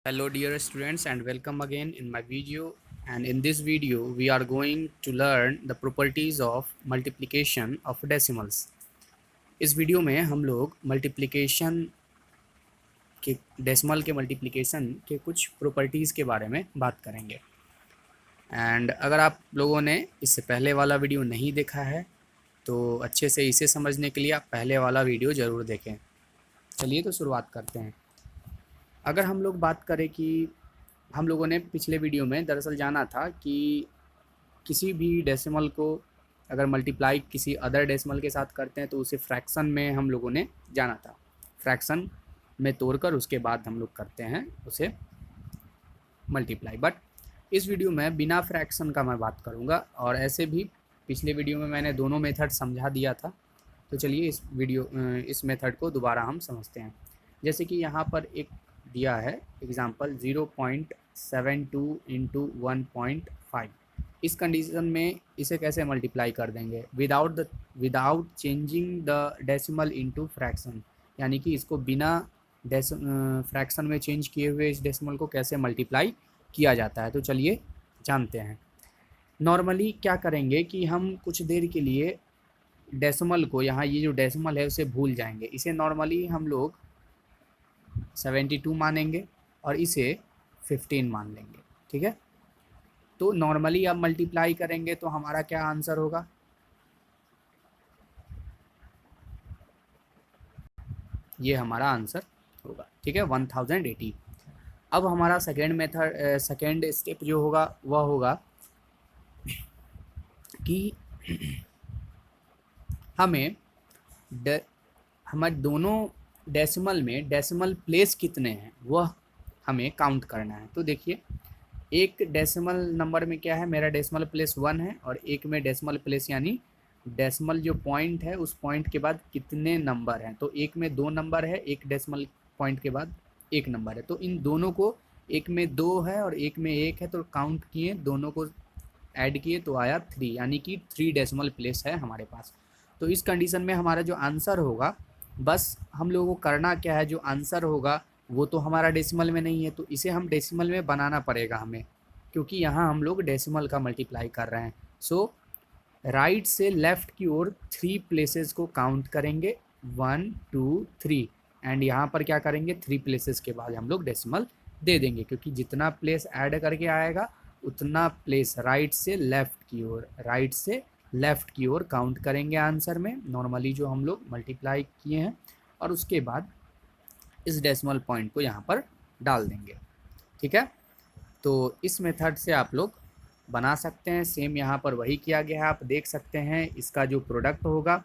Hello dear students and welcome again in my video, and in this video we are going to learn the properties of multiplication of decimals. इस video में हम लोग multiplication के decimal के multiplication के कुछ properties के बारे में बात करेंगे। एंड अगर आप लोगों ने इससे पहले वाला वीडियो नहीं देखा है तो अच्छे से इसे समझने के लिए आप पहले वाला वीडियो ज़रूर देखें। चलिए तो शुरुआत करते हैं। अगर हम लोग बात करें कि हम लोगों ने पिछले वीडियो में दरअसल जाना था कि किसी भी डेसिमल को अगर मल्टीप्लाई किसी अदर डेसिमल के साथ करते हैं तो उसे फ्रैक्शन में हम लोगों ने जाना था। फ्रैक्शन में तोड़कर उसके बाद हम लोग करते हैं उसे मल्टीप्लाई। बट इस वीडियो में बिना फ्रैक्शन का मैं बात करूँगा, और ऐसे भी पिछले वीडियो में मैंने दोनों मेथड समझा दिया था। तो चलिए इस मेथड को दोबारा हम समझते हैं। जैसे कि यहाँ पर एक दिया है एग्जांपल 0.72 इंटू 1.5। इस कंडीशन में इसे कैसे मल्टीप्लाई कर देंगे without changing the decimal into fraction, यानी कि इसको बिना फ्रैक्शन में चेंज किए हुए इस डेसिमल को कैसे मल्टीप्लाई किया जाता है। तो चलिए जानते हैं। नॉर्मली क्या करेंगे कि हम कुछ देर के लिए डेसिमल को, यहाँ ये जो डेसिमल है उसे भूल जाएंगे। इसे नॉर्मली हम लोग 72 मानेंगे और इसे 15 मान लेंगे, ठीक है। तो नॉर्मली अब मल्टीप्लाई करेंगे तो हमारा क्या आंसर होगा, ये हमारा आंसर होगा, ठीक है, 1080। अब हमारा सेकेंड स्टेप जो होगा वह होगा कि हमें हमारे दोनों डेसिमल में डेसिमल प्लेस कितने हैं वह हमें काउंट करना है। तो देखिए, एक डेसिमल नंबर में क्या है, मेरा डेसिमल प्लेस 1 है, और एक में डेसिमल प्लेस यानी डेसिमल जो पॉइंट है उस पॉइंट के बाद कितने नंबर हैं। तो एक में 2 नंबर है, एक डेसिमल पॉइंट के बाद 1 नंबर है। तो इन दोनों को, एक में 2 है और एक में 1 है, तो काउंट किए, दोनों को ऐड किए तो आया 3, यानी कि 3 डेसिमल प्लेस है हमारे पास। तो इस कंडीशन में हमारा जो आंसर होगा, बस हम लोगों को करना क्या है, जो आंसर होगा वो तो हमारा डेसिमल में नहीं है, तो इसे हम डेसिमल में बनाना पड़ेगा हमें, क्योंकि यहाँ हम लोग डेसिमल का मल्टीप्लाई कर रहे हैं। सो राइट से लेफ़्ट की ओर 3 प्लेसेस को काउंट करेंगे, 1 2 3, एंड यहाँ पर क्या करेंगे, 3 प्लेसेस के बाद हम लोग डेसिमल दे देंगे, क्योंकि जितना प्लेस ऐड करके आएगा उतना प्लेस राइट से लेफ़्ट की ओर काउंट करेंगे आंसर में, नॉर्मली जो हम लोग मल्टीप्लाई किए हैं, और उसके बाद इस डेसिमल पॉइंट को यहाँ पर डाल देंगे, ठीक है। तो इस मेथड से आप लोग बना सकते हैं। सेम यहाँ पर वही किया गया है, आप देख सकते हैं। इसका जो प्रोडक्ट होगा,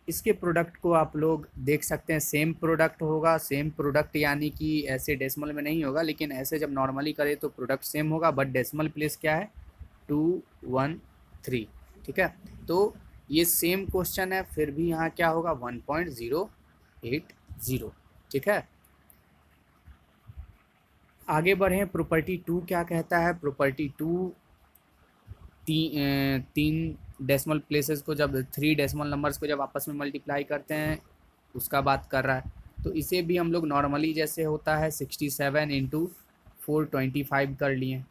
इसके प्रोडक्ट को आप लोग देख सकते हैं, सेम प्रोडक्ट होगा। सेम प्रोडक्ट यानी कि ऐसे डेसिमल में नहीं होगा, लेकिन ऐसे जब नॉर्मली करें तो प्रोडक्ट सेम होगा, बट डेसिमल प्लेस क्या है, 213, ठीक है। तो ये सेम क्वेश्चन है, फिर भी यहाँ क्या होगा, 1.080, ठीक है। आगे बढ़ें, प्रॉपर्टी 2 क्या कहता है। प्रॉपर्टी 2 तीन डेसिमल प्लेसेस को, जब 3 डेसिमल नंबर्स को जब आपस में मल्टीप्लाई करते हैं उसका बात कर रहा है। तो इसे भी हम लोग नॉर्मली जैसे होता है 67 इंटू 425 कर लिए,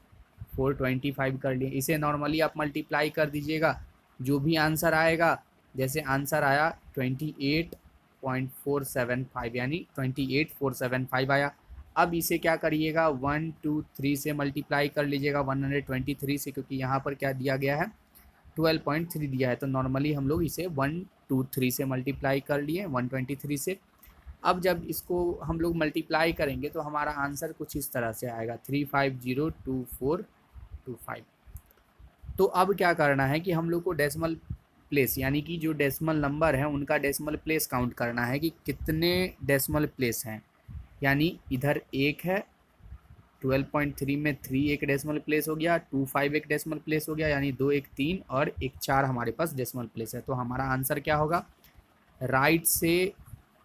425 कर लिए, इसे नॉर्मली आप मल्टीप्लाई कर दीजिएगा। जो भी आंसर आएगा, जैसे आंसर आया 28.475, यानी 28475 आया। अब इसे क्या करिएगा, 1 2 3 से मल्टीप्लाई कर लीजिएगा, 123 से, क्योंकि यहाँ पर क्या दिया गया है, 12.3 दिया है। तो नॉर्मली हम लोग इसे 123 से मल्टीप्लाई कर लिए, 123 से। अब जब इसको हम लोग मल्टीप्लाई करेंगे तो हमारा आंसर कुछ इस तरह से आएगा, 3502425। तो अब क्या करना है कि हम लोग को डेसिमल प्लेस, यानी कि जो डेसिमल नंबर है उनका डेसिमल प्लेस काउंट करना है कि कितने डेसिमल प्लेस हैं। यानी इधर 1 है, 12.3 में 3 एक डेसिमल प्लेस हो गया, 25 एक डेसिमल प्लेस हो गया, यानी 2 1 3 और 1 4 हमारे पास डेसिमल प्लेस है। तो हमारा आंसर क्या होगा, राइट से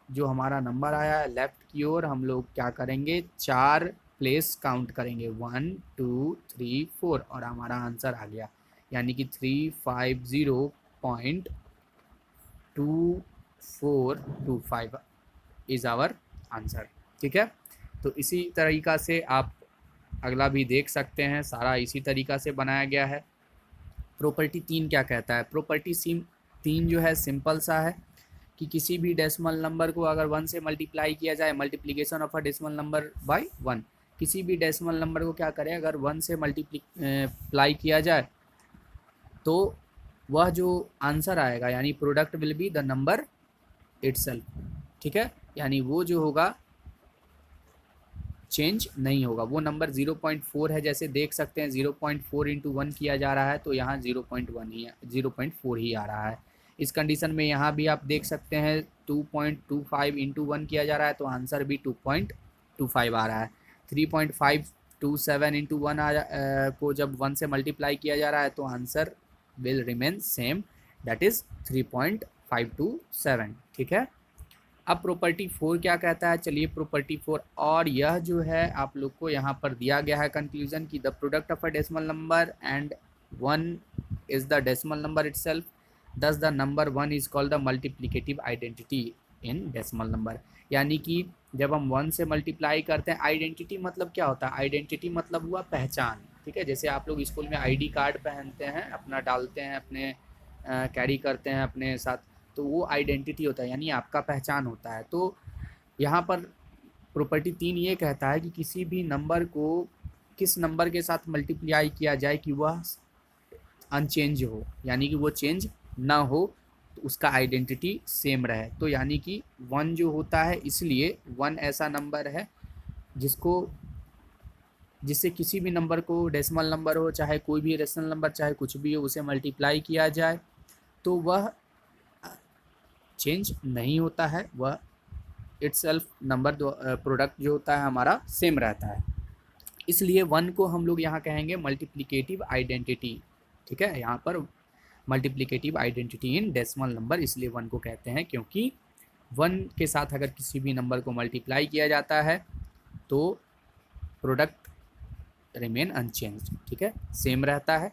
जो हमारा नंबर आया है लेफ़्ट की ओर हम लोग क्या करेंगे, 4 प्लेस काउंट करेंगे, 1 2 3 4, और हमारा आंसर आ गया, यानी कि 350.2425 इज़ आवर आंसर, ठीक है। तो इसी तरीक़ा से आप अगला भी देख सकते हैं, सारा इसी तरीक़ा से बनाया गया है। प्रॉपर्टी 3 क्या कहता है? प्रॉपर्टी सिम 3 जो है सिंपल सा है कि किसी भी डेसिमल नंबर को अगर 1 से मल्टीप्लाई किया जाए, multiplication of a decimal number by 1, किसी भी डेसिमल नंबर को क्या करें, अगर 1 से मल्टीप्लाई किया जाए तो वह जो आंसर आएगा यानी product will be the number itself, ठीक है। यानी वो जो होगा चेंज नहीं होगा, वो नंबर 0.4 है, जैसे देख सकते हैं 0.4 इंटू 1 किया जा रहा है तो यहाँ 0.1 ही 0.4 ही आ रहा है। इस कंडीशन में यहाँ भी आप देख सकते हैं 2.25 इंटू 1 किया जा रहा है तो आंसर भी 2.25 आ रहा है। 3.527 इंटू 1 को जब 1 से मल्टीप्लाई किया जा रहा है तो answer will remain same, that is 3.527, ठीक है। अब प्रॉपर्टी 4 क्या कहता है? चलिए प्रॉपर्टी 4, और यह जो है आप लोग को यहाँ पर दिया गया है कंक्लूजन की the product of a decimal number and 1 is the decimal number itself, thus the number 1 is called the multiplicative identity in decimal number. यानी कि जब हम 1 से मल्टीप्लाई करते हैं, आइडेंटिटी मतलब क्या होता है? आइडेंटिटी मतलब हुआ पहचान, ठीक है। जैसे आप लोग स्कूल में आईडी कार्ड पहनते हैं, अपना डालते हैं, अपने कैरी करते हैं अपने साथ, तो वो आइडेंटिटी होता है, यानी आपका पहचान होता है। तो यहाँ पर प्रॉपर्टी 3 ये कहता है कि किसी भी नंबर को किस नंबर के साथ मल्टीप्लाई किया जाए कि वह अनचेंज हो, यानी कि वो चेंज ना हो, तो उसका आइडेंटिटी सेम रहे। तो यानी कि 1 जो होता है, इसलिए 1 ऐसा नंबर है जिससे किसी भी नंबर को, डेसिमल नंबर हो चाहे कोई भी रेशनल नंबर, चाहे कुछ भी हो, उसे मल्टीप्लाई किया जाए तो वह चेंज नहीं होता है, वह इटसेल्फ नंबर प्रोडक्ट जो होता है हमारा सेम रहता है। इसलिए 1 को हम लोग यहाँ कहेंगे मल्टीप्लिकेटिव आइडेंटिटी, ठीक है। यहाँ पर multiplicative identity in decimal number इसलिए 1 को कहते हैं क्योंकि 1 के साथ अगर किसी भी नंबर को मल्टीप्लाई किया जाता है तो प्रोडक्ट रिमेन अनचेंज्ड, ठीक है, सेम रहता है।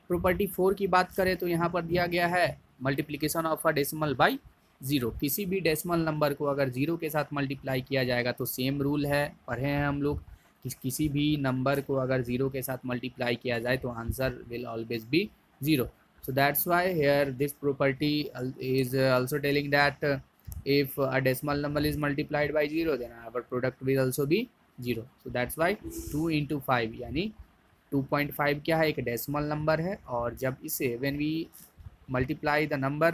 प्रॉपर्टी 4 की बात करें तो यहाँ पर दिया गया है multiplication of a decimal by 0, किसी भी डेसिमल नंबर को अगर 0 के साथ मल्टीप्लाई किया जाएगा तो सेम रूल है, पढ़े हैं हम लोग कि किसी भी नंबर को अगर 0 के साथ मल्टीप्लाई किया जाए तो answer will always be 0। So that's why here this property is also telling that if a decimal number is multiplied by 0 then our product will also be 0. So that's why 2 into 5 यानी 2.5 क्या है? एक decimal number है, और जब इसे when we multiply the number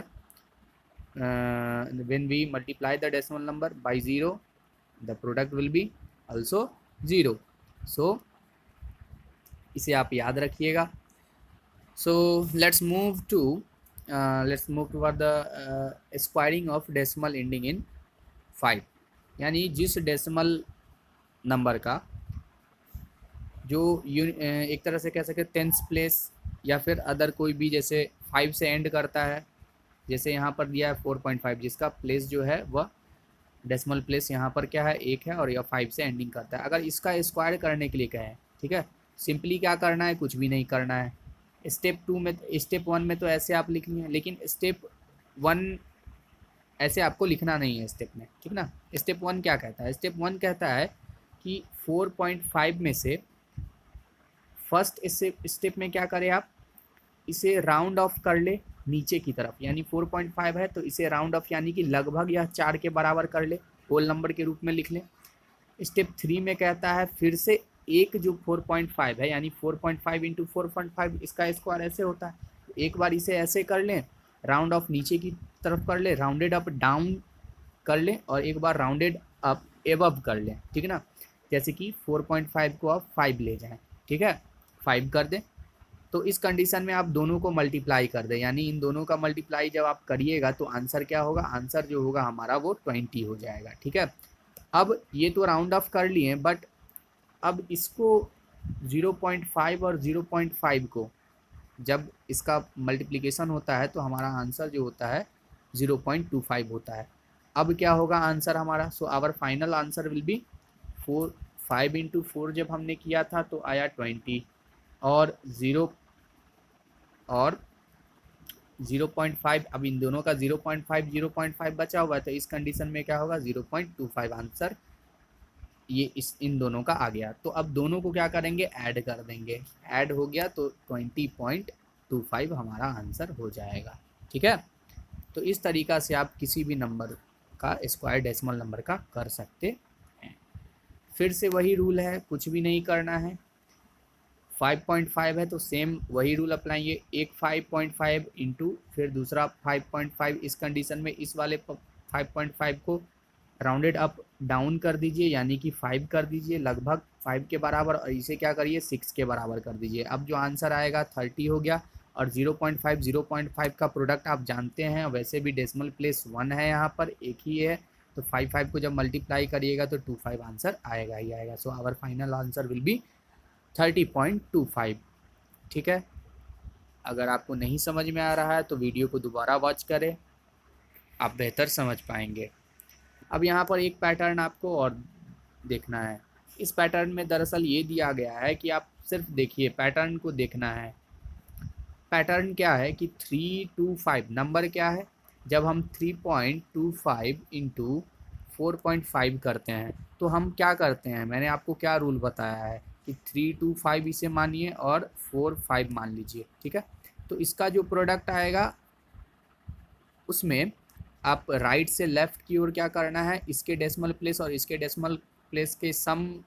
when we multiply the decimal number by 0 the product will be also 0. So इसे आप याद रखिएगा। So let's move toward the squaring of decimal ending in 5, यानी जिस डेसिमल नंबर का जो एक तरह से कह सकते हैं टेंस प्लेस या फिर अदर कोई भी जैसे 5 से एंड करता है, जैसे यहाँ पर दिया है 4.5, जिसका प्लेस जो है वह डेसिमल प्लेस यहाँ पर क्या है 1 है और यह 5 से एंडिंग करता है। अगर इसका स्क्वायर करने के लिए कहें, ठीक है, सिंपली क्या करना है? कुछ भी नहीं करना है। स्टेप 1 में तो ऐसे आप लिख लिए, लेकिन स्टेप 1 ऐसे आपको लिखना नहीं है स्टेप में, ठीक ना। स्टेप 1 क्या कहता है? स्टेप 1 कहता है कि 4.5 में से फर्स्ट स्टेप में क्या करें आप? इसे राउंड ऑफ कर ले नीचे की तरफ, यानी 4.5 है तो इसे राउंड ऑफ यानी कि लगभग यह 4 के बराबर कर ले, होल नंबर के रूप में लिख लें। स्टेप 3 में कहता है फिर से एक जो 4.5 है यानी 4.5 इंटू 4.5 इसका स्क्वायर ऐसे होता है, एक बार इसे ऐसे कर लें, राउंड ऑफ नीचे की तरफ कर ले, राउंडेड अप डाउन कर लें, और एक बार राउंडेड अप एबव कर लें, ठीक है ना। जैसे कि 4.5 को आप 5 ले जाएं, ठीक है, 5 कर दें, तो इस कंडीशन में आप दोनों को मल्टीप्लाई कर दें, यानी इन दोनों का मल्टीप्लाई जब आप करिएगा तो आंसर क्या होगा? आंसर जो होगा हमारा वो 20 हो जाएगा, ठीक है। अब ये तो राउंड ऑफ कर लिए, बट अब इसको 0.5 और 0.5 को जब इसका मल्टीप्लिकेशन होता है तो हमारा आंसर जो होता है 0.25 होता है। अब क्या होगा आंसर हमारा? So our final answer will be 5 into 4 जब हमने किया था तो आया 20, और 0.5, अब इन दोनों का 0.5 बचा हुआ है तो इस कंडीशन में क्या होगा? 0.25 आंसर ये इन दोनों का आ गया। तो अब दोनों को क्या करेंगे, ऐड कर देंगे। ऐड हो गया तो 20.25 हमारा आंसर हो जाएगा। ठीक है, तो इस तरीक़ा से आप किसी भी नंबर का स्क्वायर डेसिमल नंबर का कर सकते हैं। फिर से वही रूल है, कुछ भी नहीं करना है। 5.5 है तो सेम वही रूल अप्लाई, एक 5.5 इंटू फिर दूसरा 5.5। इस कंडीशन में इस वाले 5.5 को राउंडेड अप डाउन कर दीजिए, यानी कि 5 कर दीजिए, लगभग 5 के बराबर, और इसे क्या करिए 6 के बराबर कर दीजिए। अब जो आंसर आएगा 30 हो गया। और 0.5 का प्रोडक्ट आप जानते हैं, वैसे भी डेसिमल प्लेस 1 है, यहाँ पर एक ही है, तो 5 को जब मल्टीप्लाई करिएगा तो 25 आंसर आएगा ही आएगा। So our final answer will be 30.25। ठीक है, अगर आपको नहीं समझ में आ रहा है तो वीडियो को दोबारा वॉच करें, आप बेहतर समझ पाएंगे। अब यहाँ पर एक पैटर्न आपको और देखना है। इस पैटर्न में दरअसल ये दिया गया है कि आप सिर्फ देखिए, पैटर्न को देखना है। पैटर्न क्या है कि 325 नंबर क्या है, जब हम 3.25 इंटू 4.5 करते हैं तो हम क्या करते हैं, मैंने आपको क्या रूल बताया है कि 325 इसे मानिए और 45 मान लीजिए। ठीक है, तो इसका जो प्रोडक्ट आएगा उसमें आप राइट से लेफ़्ट की ओर क्या करना है, इसके डेसिमल प्लेस और इसके डेसिमल प्लेस के सम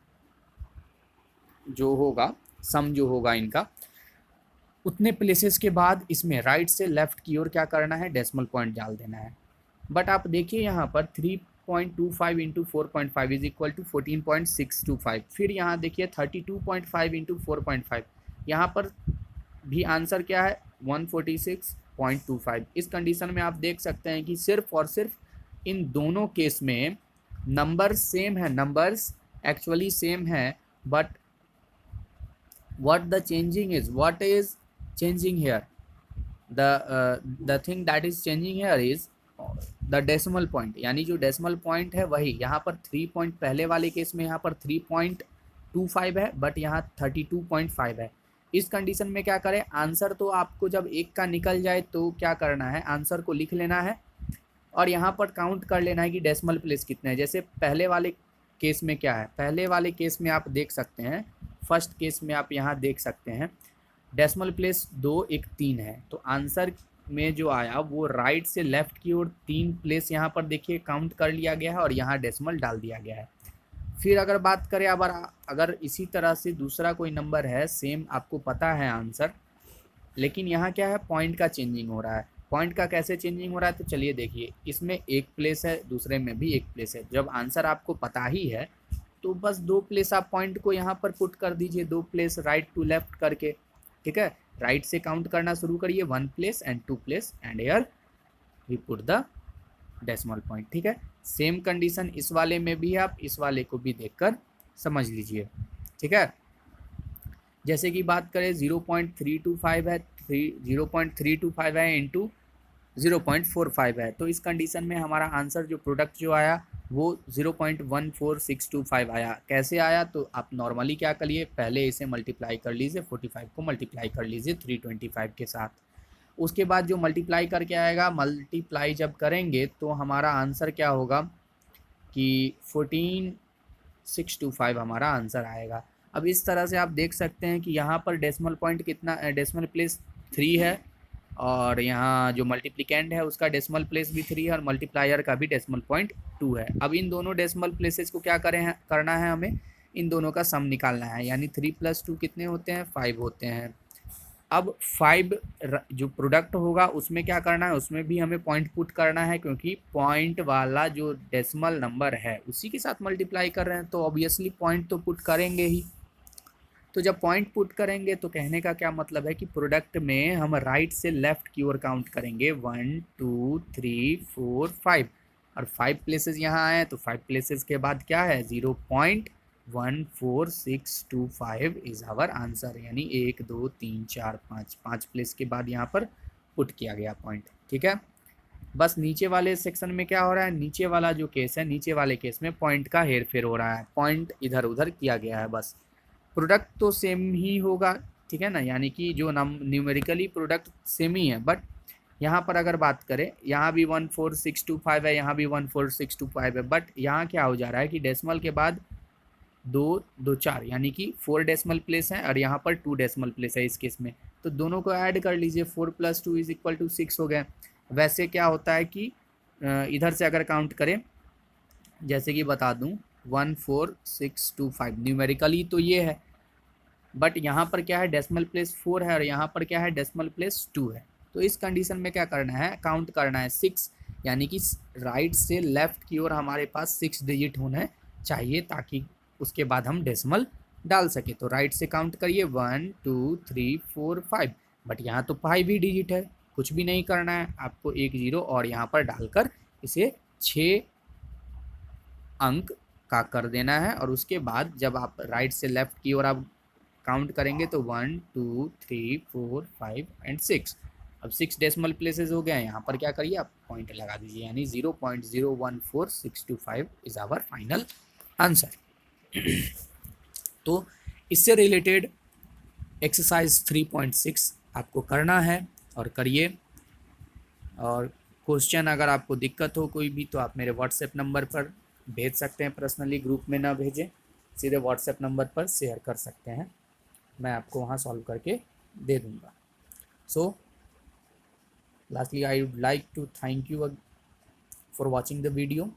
जो होगा इनका, उतने प्लेसेस के बाद इसमें राइट से लेफ़्ट की ओर क्या करना है, डेसिमल पॉइंट डाल देना है। बट आप देखिए यहाँ पर 3.25 इंटू 4.5 इज इक्वल टू 14.625। फिर यहाँ देखिए 32.5 इंटू 4.5, यहाँ पर भी आंसर क्या है 146.25। इस कंडीशन में आप देख सकते हैं कि सिर्फ और सिर्फ इन दोनों केस में नंबर्स सेम है, नंबर्स एक्चुअली सेम है, but what is changing here, the thing that is changing here is the decimal point, यानी जो डेसिमल पॉइंट है वही। यहाँ पर 3 पॉइंट पहले वाले केस में यहाँ पर 3.25 है, बट यहाँ 32.5 है। इस कंडीशन में क्या करें, आंसर तो आपको जब एक का निकल जाए तो क्या करना है, आंसर को लिख लेना है और यहाँ पर काउंट कर लेना है कि डेसिमल प्लेस कितने हैं। जैसे पहले वाले केस में क्या है, पहले वाले केस में आप देख सकते हैं, फर्स्ट केस में आप यहाँ देख सकते हैं डेसिमल प्लेस 2 1 3 है, तो आंसर में जो आया वो राइट से लेफ़्ट की ओर 3 प्लेस यहाँ पर देखिए काउंट कर लिया गया है और यहाँ डेसिमल डाल दिया गया है। फिर अगर बात करें अगर इसी तरह से दूसरा कोई नंबर है, सेम आपको पता है आंसर, लेकिन यहाँ क्या है, पॉइंट का चेंजिंग हो रहा है। पॉइंट का कैसे चेंजिंग हो रहा है, तो चलिए देखिए, इसमें एक प्लेस है, दूसरे में भी एक प्लेस है। जब आंसर आपको पता ही है तो बस 2 प्लेस आप पॉइंट को यहाँ पर पुट कर दीजिए, 2 प्लेस राइट टू लेफ्ट करके। ठीक है, राइट से काउंट करना शुरू करिए, 1 place and 2 place and here we put the decimal point. ठीक है, सेम कंडीशन इस वाले में भी है, आप इस वाले को भी देखकर समझ लीजिए। ठीक है, जैसे कि बात करें 0.325 है, 0.325 है इंटू 0.45 है, तो इस कंडीशन में हमारा आंसर जो प्रोडक्ट जो आया वो 0.14625 आया। कैसे आया, तो आप नॉर्मली क्या करिए, पहले इसे मल्टीप्लाई कर लीजिए, 45 को मल्टीप्लाई कर लीजिए 325 के साथ। उसके बाद जो मल्टीप्लाई करके आएगा, मल्टीप्लाई जब करेंगे तो हमारा आंसर क्या होगा कि 14625 हमारा आंसर आएगा। अब इस तरह से आप देख सकते हैं कि यहाँ पर डेसिमल पॉइंट कितना, डेसिमल प्लेस 3 है, और यहाँ जो मल्टीप्लिकेंड है उसका डेसिमल प्लेस भी 3 है और मल्टीप्लायर का भी डेसिमल पॉइंट 2 है। अब इन दोनों डेसिमल प्लेसेस को क्या करना है, हमें इन दोनों का सम निकालना है, यानी 3 + 2 कितने होते हैं, 5 होते हैं। अब 5 जो प्रोडक्ट होगा उसमें क्या करना है, उसमें भी हमें पॉइंट पुट करना है, क्योंकि पॉइंट वाला जो डेसिमल नंबर है उसी के साथ मल्टीप्लाई कर रहे हैं, तो ऑब्वियसली पॉइंट तो पुट करेंगे ही। तो जब पॉइंट पुट करेंगे तो कहने का क्या मतलब है कि प्रोडक्ट में हम राइट से लेफ़्ट की ओर काउंट करेंगे, 1 2 3 4 5, और 5 प्लेसेस यहाँ आए हैं, तो 5 प्लेसेस के बाद क्या है, 0.14625 इज़ आवर आंसर, यानी 1 2 3 4 5 प्लेस के बाद यहाँ पर पुट किया गया पॉइंट। ठीक है, बस नीचे वाले सेक्शन में क्या हो रहा है, न्नीचे वाला जो केस है, नीचे वाले केस में पॉइंट का हेर फेर हो रहा है, पॉइंट इधर उधर किया गया है, बस प्रोडक्ट तो सेम ही होगा। ठीक है ना, यानी कि जो न्यूमेरिकली प्रोडक्ट सेम ही है, बट यहाँ पर अगर बात करें, यहाँ भी 14625 है, यहाँ भी 14625 है, बट यहाँ क्या हो जा रहा है कि डेसिमल के बाद 2 2 4 यानी कि 4 डेसिमल प्लेस है और यहाँ पर 2 डेसिमल प्लेस है इस केस में, तो दोनों को ऐड कर लीजिए, 4 + 2 = 6 हो गए। वैसे क्या होता है कि इधर से अगर काउंट करें, जैसे कि बता दूं 14625 न्यूमेरिकली तो ये है, बट यहाँ पर क्या है डेसिमल प्लेस 4 है और यहाँ पर क्या है डेसिमल प्लेस 2 है। तो इस कंडीशन में क्या करना है, काउंट करना है 6, यानी कि राइट से लेफ्ट की ओर हमारे पास 6 डिजिट होने चाहिए ताकि उसके बाद हम डेसिमल डाल सके। तो राइट से काउंट करिए 1 2 3 4 5, बट यहाँ तो 5 ही डिजिट है, कुछ भी नहीं करना है आपको, एक जीरो और यहाँ पर डालकर इसे 6 अंक का कर देना है। और उसके बाद जब आप राइट से लेफ्ट की ओर आप काउंट करेंगे तो 1 2 3 4 5 एंड 6, अब 6 डेसिमल प्लेसेस हो गए हैं। यहाँ पर क्या करिए आप पॉइंट लगा दीजिए, यानी 0.014625 इज आवर फाइनल आंसर। तो इससे रिलेटेड एक्सरसाइज 3.6 आपको करना है और करिए। और क्वेश्चन अगर आपको दिक्कत हो कोई भी तो आप मेरे व्हाट्सएप नंबर पर भेज सकते हैं, पर्सनली ग्रुप में ना भेजें, सीधे व्हाट्सएप नंबर पर शेयर कर सकते हैं, मैं आपको वहाँ सॉल्व करके दे दूँगा। So lastly I would like to thank you for watching the video.